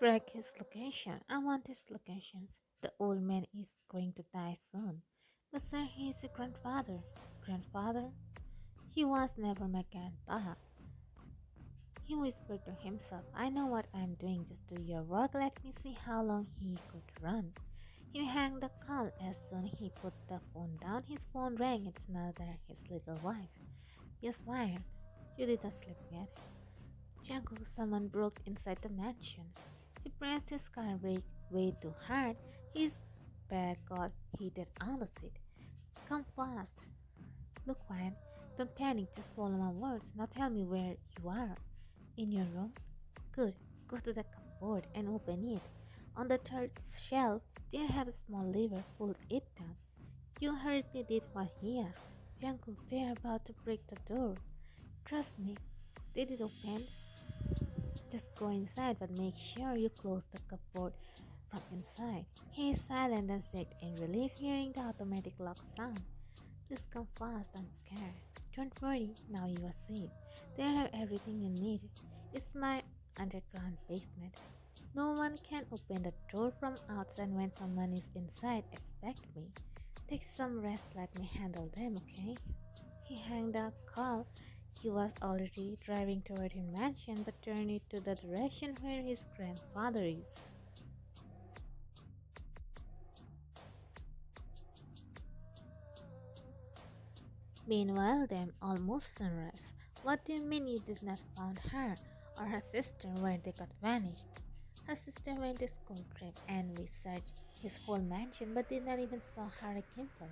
Track his location. I want his locations. The old man is going to die soon. But sir, he is a grandfather. Grandfather? He was never my grandpa. He whispered to himself, I know what I'm doing, just do your work, let me see how long he could run. He hung the call. As soon he put the phone down, his phone rang. It's another his little wife. Yes, wild. You didn't sleep yet. Jungkook, someone broke inside the mansion. He pressed his car brake way too hard. His back got heated on the seat. Come fast. Look, Ryan, don't panic, just follow my words. Now tell me where you are. In your room? Good. Go to the cupboard and open it. On the third shelf, there have a small lever. Pull it down. You hurriedly did what he asked. Jungkook, they are about to break the door. Trust me. Did it open? Just go inside, but make sure you close the cupboard from inside. He is silent and said in relief, hearing the automatic lock sound. Please come fast, I'm scared. Don't worry, now you are safe. There have everything you need. It's my underground basement. No one can open the door from outside when someone is inside. Expect me. Take some rest, let me handle them, okay? He hung the call. He was already driving toward his mansion, but turned it to the direction where his grandfather is. Meanwhile, them almost sunrise. What do you mean you did not find her or her sister where they got vanished? Her sister went to school trip and we searched his whole mansion but did not even saw Harry Kimple.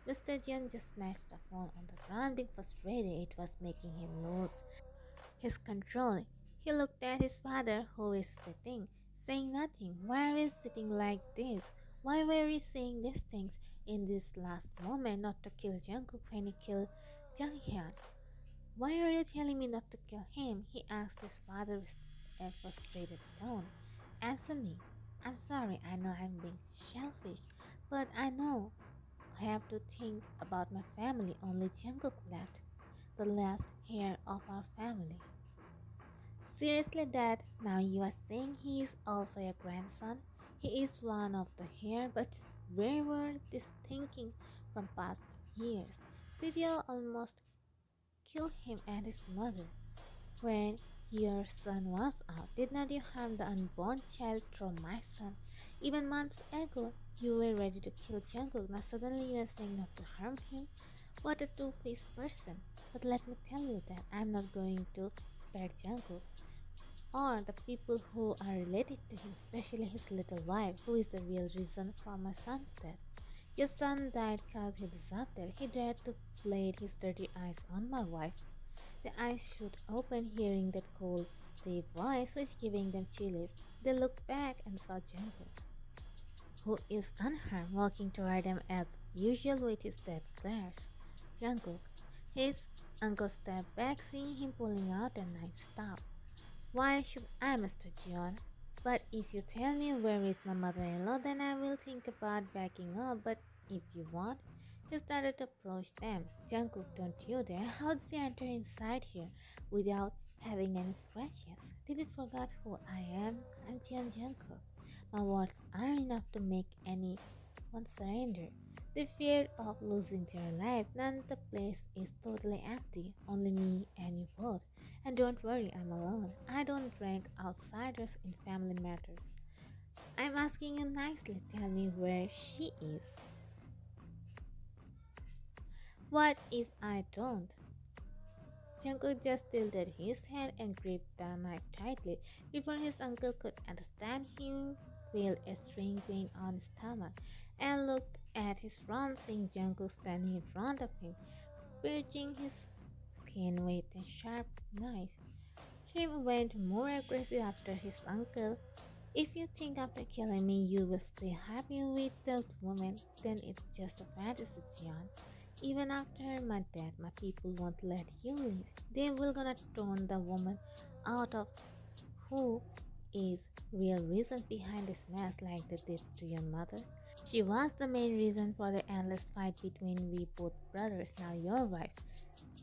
Mr. Jian just smashed the phone on the ground being frustrated. It was making him lose his control. He looked at his father who is sitting, saying nothing. Why are we sitting like this? Why were we saying these things in this last moment not to kill Jungkook when he killed Junghyun? Why are you telling me not to kill him? He asked his father with a frustrated tone. Answer me. I'm sorry, I know I'm being selfish, but I know I have to think about my family. Only Jungkook left, the last heir of our family. Seriously, Dad, now you are saying he is also your grandson? He is one of the heir, but where were this thinking from past years? Did you almost kill him and his mother? When your son was out, did not you harm the unborn child through my son? Even months ago, you were ready to kill Jungkook. Now suddenly you are saying not to harm him? What a two-faced person. But let me tell you that I'm not going to spare Jungkook or the people who are related to him, especially his little wife, who is the real reason for my son's death. Your son died because he deserved it. He dared to play his dirty eyes on my wife. The eyes should open, hearing that cold, deep voice which giving them chills. They looked back and saw Jungkook, who is unharmed, walking toward them as usual with his dead glares. Jungkook. His uncle stepped back, seeing him pulling out a knife. Stop. Why should I, Mr. John? But if you tell me where is my mother-in-law, then I will think about backing up. But if you want, he started to approach them. Jungkook, don't you dare. How did you enter inside here without having any scratches? Did you forget who I am? I'm Jian Jungkook. My words are enough to make anyone surrender. They fear of losing their life. Then the place is totally empty. Only me and you both. And don't worry, I'm alone. I don't rank outsiders in family matters. I'm asking you nicely, tell me where she is. What if I don't? Jungkook just tilted his head and gripped the knife tightly. Before his uncle could understand, he felt a strange pain on his stomach and looked at his front, seeing Jungkook standing in front of him, piercing his skin with a sharp knife. He went more aggressive after his uncle. If you think after killing me you will stay happy with that woman, then it's just a fantasy, Jian. Even after my death, my people won't let you live. They will gonna turn the woman out of who is real reason behind this mess like they did to your mother. She was the main reason for the endless fight between we both brothers, now your wife.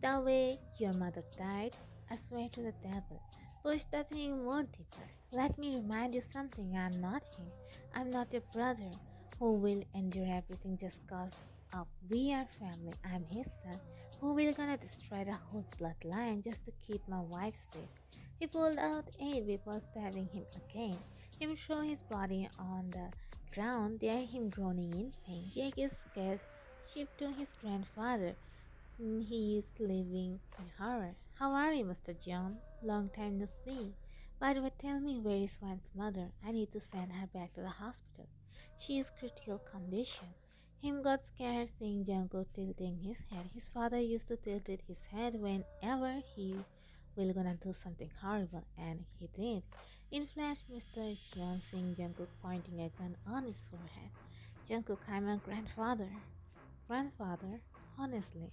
The way your mother died, I swear to the devil. Push the thing more deeper. Let me remind you something. I'm not him. I'm not your brother who will endure everything just cause of we are family. I'm his son who will gonna destroy the whole bloodline just to keep my wife safe. He pulled out aid before stabbing him again. Him throw his body on the ground, there him groaning in pain. Jake is scared, shipped to his grandfather. He is living in horror. How are you, Mr. John? Long time no see. By the way, tell me, where is Swan's mother? I need to send her back to the hospital. She is critical condition. Him got scared seeing Jungkook tilting his head. His father used to tilt his head whenever he will gonna do something horrible, and he did. In flash, Mr. Jeon seeing Jungkook pointing a gun on his forehead. Jungkook, I'm a grandfather. Grandfather? Honestly,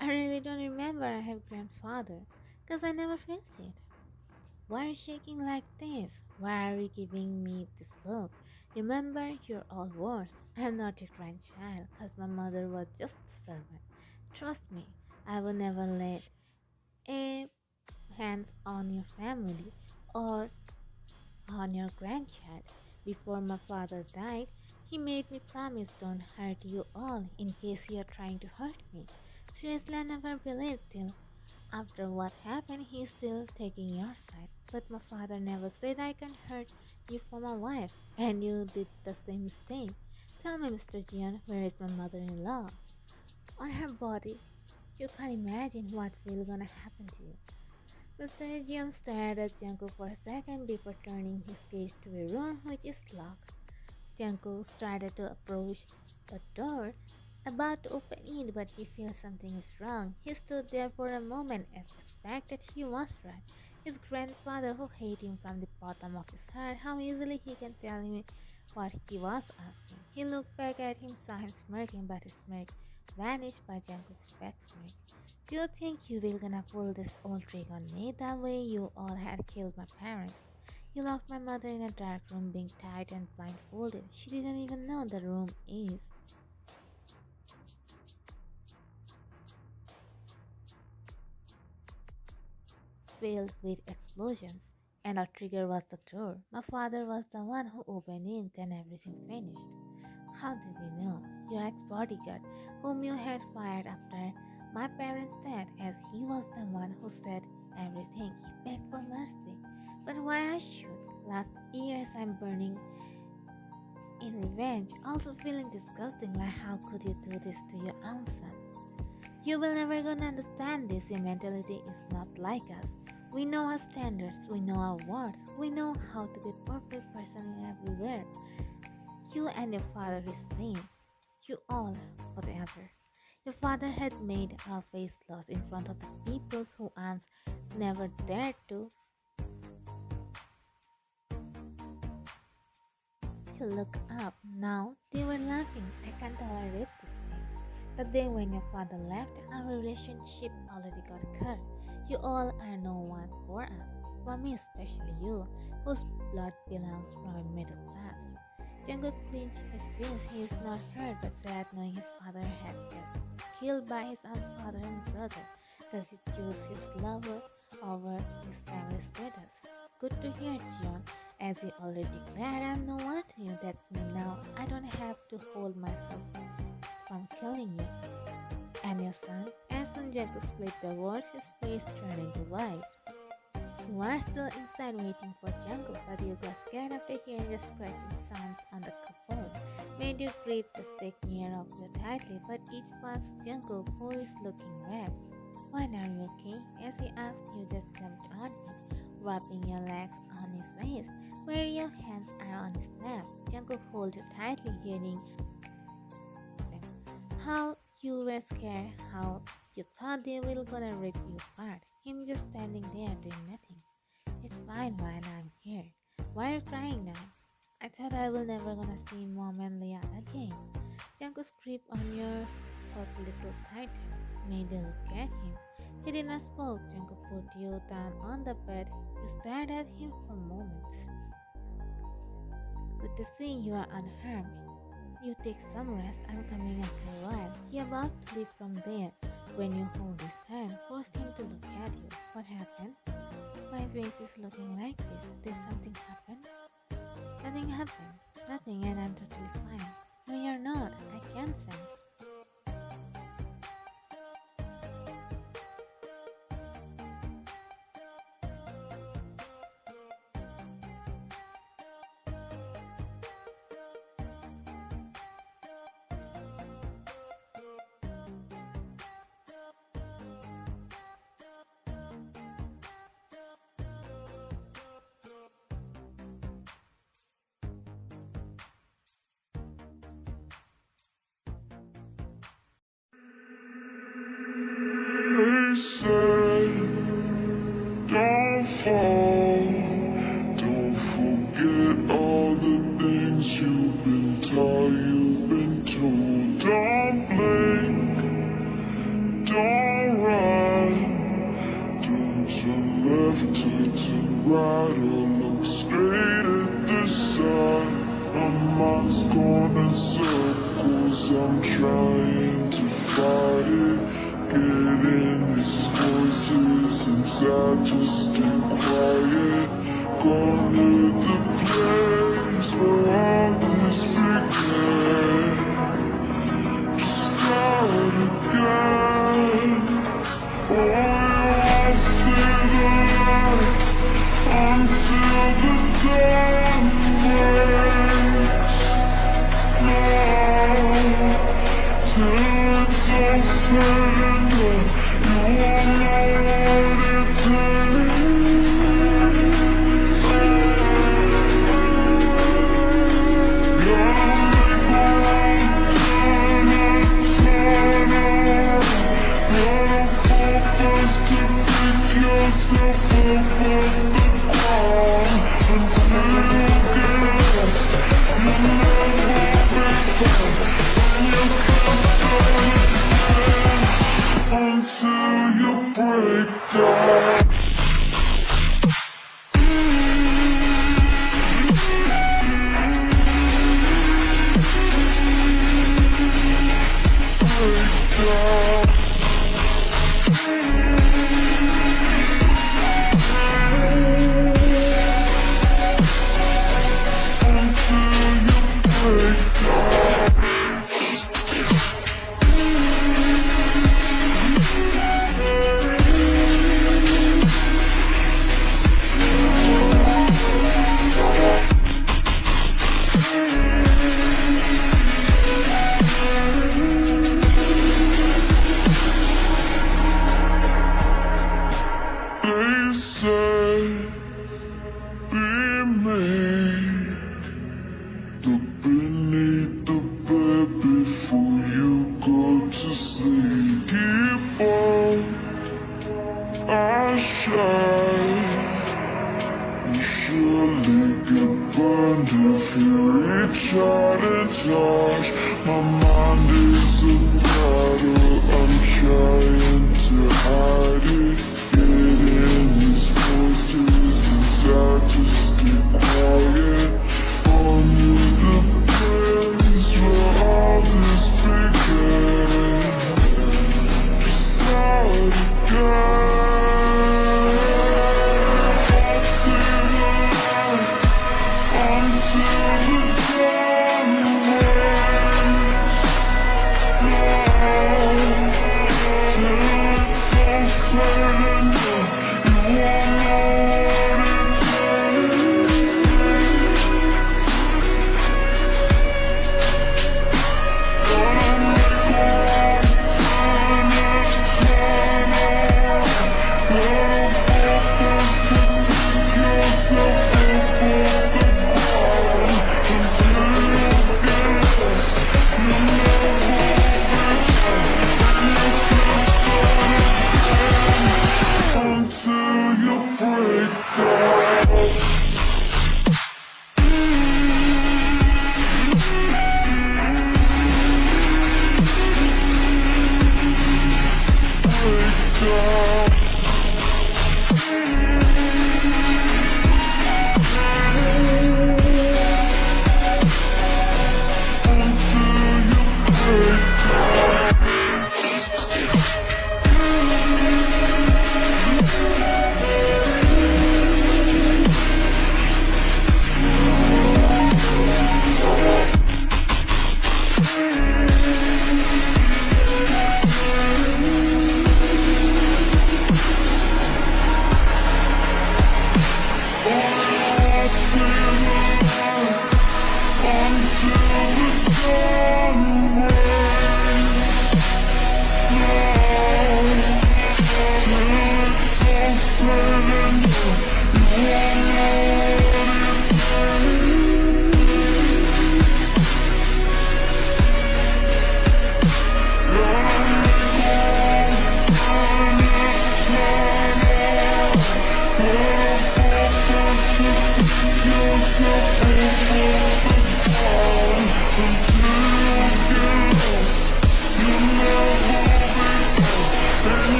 I really don't remember I have grandfather, 'cause I never felt it. Why are you shaking like this? Why are you giving me this look? Remember, you're all worse. I'm not your grandchild, 'cause my mother was just a servant. Trust me, I will never let a hands on your family or on your grandchild. Before my father died, he made me promise don't hurt you all in case you are trying to hurt me. Seriously, I never believed till after what happened, he's still taking your side. But my father never said I can hurt you for my wife, and you did the same mistake. Tell me, Mr. Jian, where is my mother-in-law? On her body. You can't imagine what will gonna happen to you. Mr. Jian stared at Jungkook for a second before turning his gaze to a room which is locked. Jungkook started to approach the door, about to open it, but he feels something is wrong. He stood there for a moment as expected. He was right. His grandfather, who hated him from the bottom of his heart, how easily he can tell him what he was asking. He looked back at him, saw him smirking, but his smirk vanished by Jungkook's back smirk. Do you think you will gonna pull this old trick on me that way you all had killed my parents? You locked my mother in a dark room being tied and blindfolded. She didn't even know the room is filled with explosions, and our trigger was the door. My father was the one who opened it, then everything finished. How did you know? Your ex-bodyguard, whom you had fired after my parents' death, as he was the one who said everything. He begged for mercy. But why I should? Last years I'm burning in revenge, also feeling disgusting, like how could you do this to your own son? You will never gonna understand this. Your mentality is not like us. We know our standards, we know our words, we know how to be a perfect person everywhere. You and your father is same. You all, whatever. Your father had made our face lost in front of the people who once never dared to look up. Now they were laughing. I can't tolerate these things. The day when your father left, our relationship already got cut. You all are no one for us. For me, especially you, whose blood belongs from a middle class. Jungkook clenched his fist. He is not hurt but sad knowing his father had been killed by his own father and brother. Does he choose his lover over his family status? Good to hear, Jion. As you already declared, I'm no one to you. That's me now. I don't have to hold myself from killing you. And your son? As soon as Jungkook split the words, his face turned into white. You are still inside waiting for Jungkook, but you got scared after hearing the scratching sounds on the cupboard. Made you grip the stick near of you tightly, but it was Jungkook who is looking red. Why are you okay? As he asked, you just jumped on him, wrapping your legs on his waist, where your hands are on his lap. Jungkook hold you tightly, hearing how you were scared, how you thought they were gonna rip you apart. Him just standing there doing nothing. It's fine while I'm here. Why are you crying now? I thought I will never gonna see Mom and Leah again. Jungkook's grip on yours got a little tighter, made you look at him. He did not spoke. Jungkook put you down on the bed. You stared at him for moments. Good to see you are unharmed. You take some rest. I'm coming after a while. He about to leave from there when you hold his hand, forced him to look at you. What happened? My face is looking like this. Did something happen? Nothing happened. Nothing, and I'm totally fine. No, you're not. I can't sense. They say, don't fall, don't forget all the things you've been taught, you've been told. Don't blink, don't run, don't turn left to turn right or look straight at the sun. My mind's going in circles, I'm trying to fight it. Getting these voices inside to stay quiet. Gone to the place where all this began. Just start again. Oh, I'll see the light until the dawn breaks. No, till it's all said and done, you won't know what it takes. Gotta make a wrong turn and turn around. Gotta fall fast to pick yourself up off the ground. Until you get lost, you'll never be found. And you can't start again until you break down.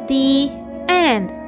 The end.